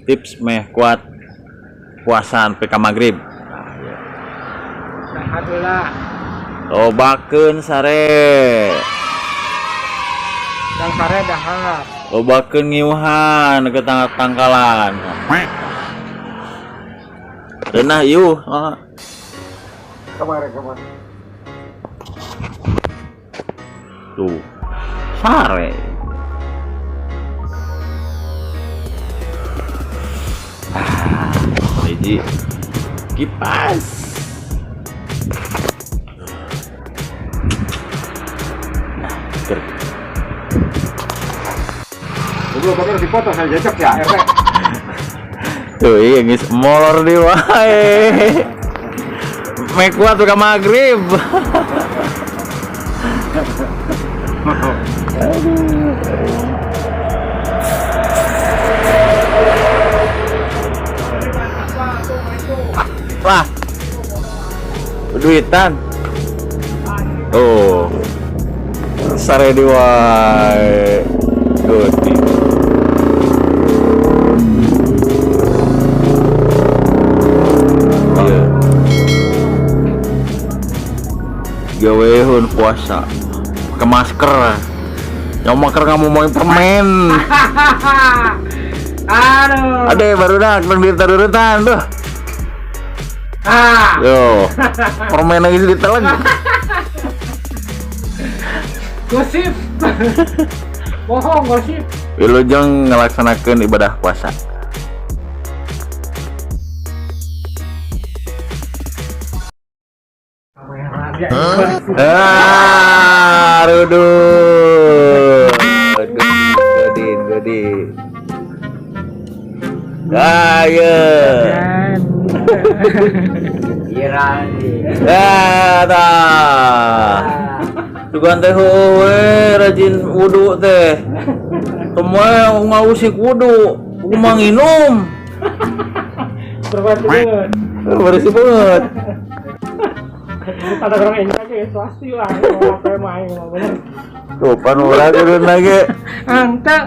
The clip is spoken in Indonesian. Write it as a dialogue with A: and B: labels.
A: tips meh kuat puasaan PK Maghrib.
B: Alhamdulillah.
A: Lobakeun sare.
B: Dan sare dahar.
A: Lobakeun ngiuhan ke tangkalan. Renah ieuh.
B: Kemarin.
A: Tuh. Sare. Hiji kipas.
B: Dulu bener dipoto saya jajak ya, RT.
A: Tuh iya geus molor di wae. Mek kuat PK Maghrib. Lah. Duitan. Oh. Sare di wae. Goti. Iya. Gawehun puasa. Pakai masker. Yang masker nggak mau main permen.
B: Aduh.
A: Ade baru dah dirutan tuh. Yo, permen lagi ditelan.
B: Gosip. Bohong gosip.
A: Wilujeng ngelaksanakeun ibadah puasa. Ruduh. Godin. Ayo. Tugan teh rajin wudu teh. Semua ngawusik wudu, kumaha nginum. Bersih banget.
B: Ada orang enggak ge pasti lah kalau kayak main bener.
A: Tuh pan ulah kudu lagi.
B: Angka.